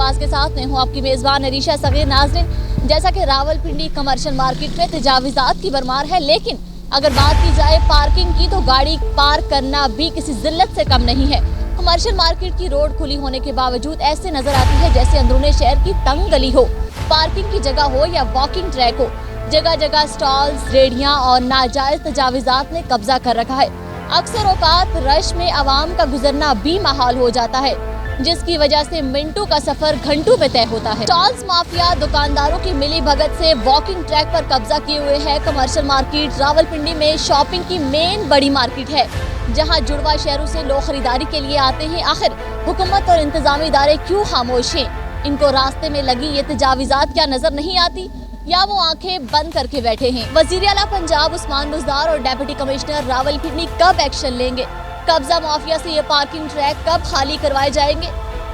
आवाज़ के साथ मैं हूँ आपकी मेज़बान अरीशा सगीर। नाज़रीन, जैसा कि रावलपिंडी कमर्शियल मार्केट में तजावीज़ात की भरमार है, लेकिन अगर बात की जाए पार्किंग की तो गाड़ी पार्क करना भी किसी जिल्लत से कम नहीं है। कमर्शियल मार्केट की रोड खुली होने के बावजूद ऐसे नजर आती है जैसे अंदरूनी शहर की तंग गली हो। पार्किंग की जगह हो या वॉकिंग ट्रैक हो, जगह जगह स्टॉल्स, रेडियां और नाजायज तजावीज़ात ने कब्जा कर रखा है। अक्सर औकात रश में आवाम का गुजरना भी महाल हो जाता है, जिसकी वजह से मिनटों का सफर घंटों में तय होता है। स्टॉल्स माफिया दुकानदारों की मिली भगत से वॉकिंग ट्रैक पर कब्जा किए हुए है। कमर्शियल मार्केट रावलपिंडी में शॉपिंग की मेन बड़ी मार्केट है, जहां जुड़वा शहरों से लोग खरीदारी के लिए आते हैं। आखिर हुकूमत और इंतजामी इदारे क्यों खामोश हैं? इनको रास्ते में लगी ये तजावीज़ात क्या नजर नहीं आती, या वो आंखें बंद करके बैठे हैं? वज़ीर आला पंजाब उस्मान बुज़दार और डेप्यूटी कमिश्नर रावलपिंडी कब एक्शन लेंगे? कब्जा माफिया से ये पार्किंग ट्रैक कब खाली करवाए जाएंगे?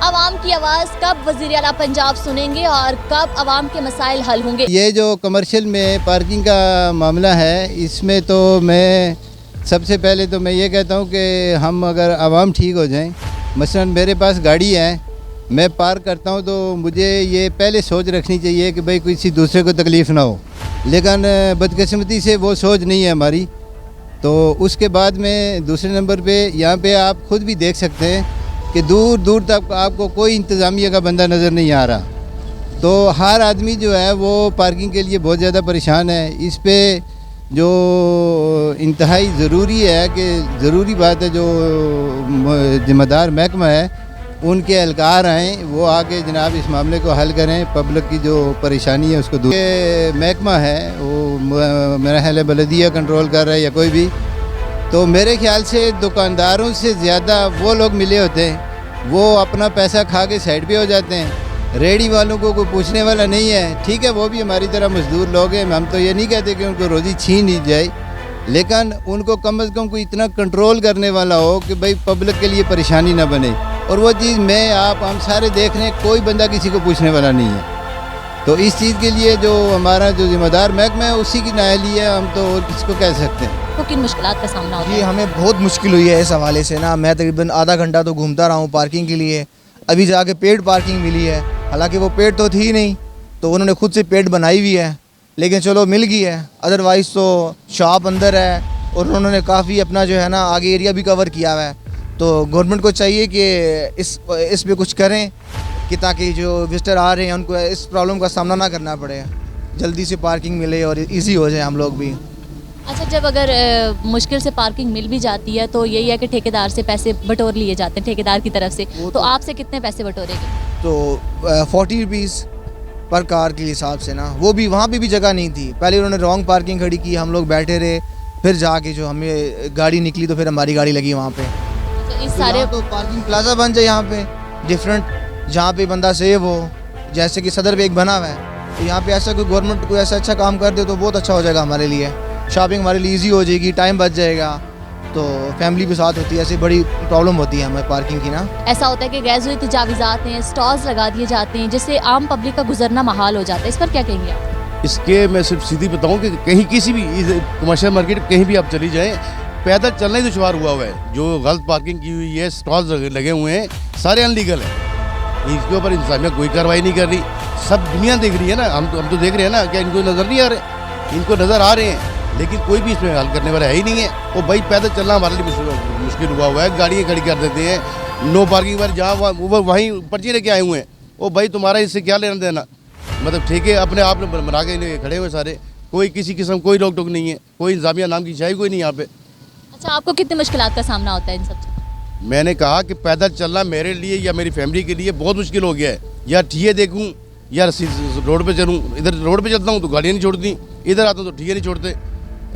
आवाम की आवाज़ कब वज़ीर आला पंजाब सुनेंगे और कब आवाम के मसाइल हल होंगे? ये जो कमर्शियल में पार्किंग का मामला है, इसमें तो मैं सबसे पहले तो मैं ये कहता हूँ कि हम अगर आवाम ठीक हो जाएं, मसलन मेरे पास गाड़ी है, मैं पार्क करता हूँ तो मुझे ये पहले सोच रखनी चाहिए कि भाई किसी दूसरे को तकलीफ़ ना हो, लेकिन बदकिस्मती से वो सोच नहीं है हमारी। तो उसके बाद में दूसरे नंबर पे यहाँ पे आप ख़ुद भी देख सकते हैं कि दूर दूर तक आपको कोई इंतज़ामिया का बंदा नज़र नहीं आ रहा। तो हर आदमी जो है वो पार्किंग के लिए बहुत ज़्यादा परेशान है। इस पे जो इंतहाई ज़रूरी है कि ज़रूरी बात है, जो ज़िम्मेदार महकमा है उनके एहलकार आएँ, वो आके जनाब इस मामले को हल करें, पब्लिक की जो परेशानी है उसको दूर। ये महकमा है वो मेरा ख्याल है बलदिया कंट्रोल कर रहा है या कोई भी, तो मेरे ख्याल से दुकानदारों से ज़्यादा वो लोग मिले होते हैं, वो अपना पैसा खा के साइड पे हो जाते हैं। रेडी वालों को कोई पूछने वाला नहीं है। ठीक है, वो भी हमारी तरह मजदूर लोग हैं, हम तो ये नहीं कहते कि उनको रोज़ी छीन ली जाए, लेकिन उनको कम अज़ कम कोई इतना कंट्रोल करने वाला हो कि भाई पब्लिक के लिए परेशानी ना बने। और वो चीज़ मैं आप हम सारे देख रहे हैं, कोई बंदा किसी को पूछने वाला नहीं है। तो इस चीज़ के लिए जो हमारा जो ज़िम्मेदार महकमा है उसी की नाअहली है, हम तो और किसको कह सकते हैं। तो किन मुश्किलात का सामना होता है? जी, हमें बहुत मुश्किल हुई है इस हवाले से ना। मैं तकरीबन आधा घंटा तो घूमता रहा हूँ पार्किंग के लिए, अभी जाके पेड पार्किंग मिली है। हालांकि वो पेड तो थी नहीं, तो उन्होंने खुद से पेड बनाई हुई है, लेकिन चलो मिल गई है। अदरवाइज़ तो शॉप अंदर है और उन्होंने काफ़ी अपना जो है ना आगे एरिया भी कवर किया हुआ है। तो गवर्नमेंट को चाहिए कि इस पे कुछ करें कि ताकि जो विजिटर आ रहे हैं उनको इस प्रॉब्लम का सामना ना करना पड़े, जल्दी से पार्किंग मिले और इजी हो जाए हम लोग भी। अच्छा, जब अगर मुश्किल से पार्किंग मिल भी जाती है तो यही है कि ठेकेदार से पैसे बटोर लिए जाते हैं, ठेकेदार की तरफ से। तो आपसे कितने पैसे बटोरेंगे? तो 40 रुपीज़ पर कार के हिसाब से ना, वो भी वहाँ पे भी जगह नहीं थी। पहले उन्होंने रॉन्ग पार्किंग खड़ी की, हम लोग बैठे रहे, फिर जाके जो हमें गाड़ी निकली तो फिर हमारी गाड़ी लगी वहाँ पे। तो इस सारे तो पार्किंग प्लाजा बन जाए यहाँ पे डिफरेंट, जहाँ पे बंदा सेव हो, जैसे कि सदर पे एक बना हुआ है, तो यहाँ पे ऐसा कोई गवर्नमेंट कोई ऐसा अच्छा काम कर दे तो बहुत अच्छा हो जाएगा हमारे लिए। शॉपिंग हमारे लिए ईजी हो जाएगी, टाइम बच जाएगा, तो फैमिली भी साथ होती है। ऐसी बड़ी प्रॉब्लम होती है हमें पार्किंग की ना। ऐसा होता है कि गैर ज़रूरी तजावीज़ात हैं, स्टॉल्स लगा दिए जाते हैं, जिससे आम पब्लिक का गुजरना महाल हो जाता है। इस पर क्या कहेंगे आप? इसके मैं सिर्फ सीधी बताऊं कि कहीं किसी भी कमर्शियल मार्केट कहीं भी आप चली जाएं, पैदल चलना ही दुश्वार हुआ है। जो गलत पार्किंग की हुई है, स्टॉल्स लगे हुए हैं, सारे अनलीगल हैं। इसके ऊपर इंतजामिया कोई कार्रवाई नहीं कर रही। सब दुनिया देख रही है ना, हम तो देख रहे हैं ना, क्या इनको नज़र नहीं आ रहे? इनको नज़र आ रहे हैं, लेकिन कोई भी इसमें हल करने वाला है ही नहीं है। वो भाई पैदल चलना हमारे लिए मुश्किल हुआ है। गाड़ियाँ खड़ी कर देते हैं, नो पार्किंग पर, जहाँ वहीं पर्ची लेके आए हुए हैं। वो भाई तुम्हारा इससे क्या लेना देना? मतलब ठेके अपने आप में बना के खड़े हुए सारे, कोई किसी किस्म कोई रोक टोक नहीं है, कोई इंतजामिया नाम की शाही कोई नहीं यहाँ पे। अच्छा, आपको कितनी मुश्किलात का सामना होता है इन सब? मैंने कहा कि पैदल चलना मेरे लिए या मेरी फैमिली के लिए बहुत मुश्किल हो गया है। या ठिये देखूँ या रोड पे चलूँ, इधर रोड पे चलता हूँ तो गाड़ियाँ नहीं छोड़ती, इधर आता हूँ तो ठिये नहीं छोड़ते।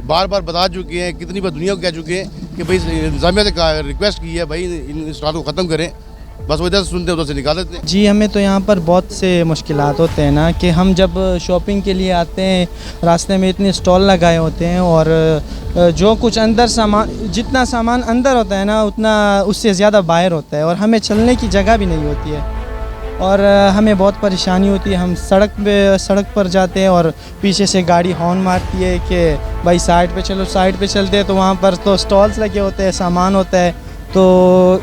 बार बार बता चुके हैं, कितनी बार दुनिया को कह चुके हैं कि भाई इंतजामिया से रिक्वेस्ट की है भाई इन स्टॉल को ख़त्म करें, बस वो इधर से सुनते उधर से निकाल देते हैं। जी, हमें तो यहाँ पर बहुत से मुश्किलात होते हैं ना, कि हम जब शॉपिंग के लिए आते हैं, रास्ते में इतने स्टॉल लगाए होते हैं और जो कुछ अंदर सामान, जितना सामान अंदर होता है ना उतना उससे ज़्यादा बाहर होता है, और हमें चलने की जगह भी नहीं होती है और हमें बहुत परेशानी होती है। हम सड़क पर जाते हैं और पीछे से गाड़ी हॉर्न मारती है कि भाई साइड पे चलो। साइड पे चलते हैं तो वहाँ पर तो स्टॉल्स लगे होते हैं, सामान होता है, तो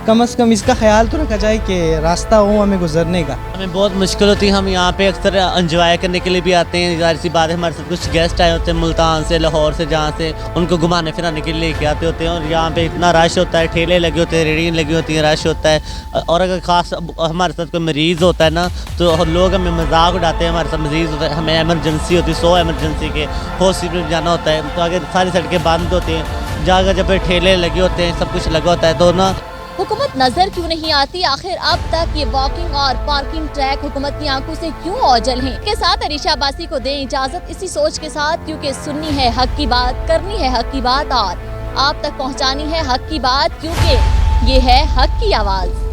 कम से कम इसका ख्याल तो रखा जाए कि रास्ता हो हमें गुजरने का। हमें बहुत मुश्किल होती है, हम यहाँ पे अक्सर एंजॉय करने के लिए भी आते हैं। ज़ाहिर सी बात है, हमारे साथ कुछ गेस्ट आए होते हैं मुल्तान से, लाहौर से, जहाँ से उनको घुमाने फिराने के लिए लेके आते होते हैं। और यहाँ पे इतना रश होता है, ठेले लगे होते हैं, रेहड़ियाँ लगी होती हैं, रश होता है। और अगर ख़ास हमारे साथ कोई मरीज़ होता है ना, तो लोग हमें मजाक उड़ाते हैं। हमारे साथ मरीज़ होता है, हमें एमरजेंसी होती है, 100 एमरजेंसी के हॉस्पिटल जाना होता है, तो अगर सारी सड़कें बंद होती हैं, जगह जब पे ठेले लगे होते हैं, सब कुछ लगा होता है, तो ना हुकूमत नजर क्यों नहीं आती? आखिर अब तक ये वॉकिंग और पार्किंग ट्रैक हुकूमत की आंखों से क्यों ओझल हैं? के साथ अरीशा अब्बासी को दें इजाजत इसी सोच के साथ, क्योंकि सुननी है हक की बात, करनी है हक की बात और आप तक पहुंचानी है हक की बात, क्योंकि ये है हक की आवाज़।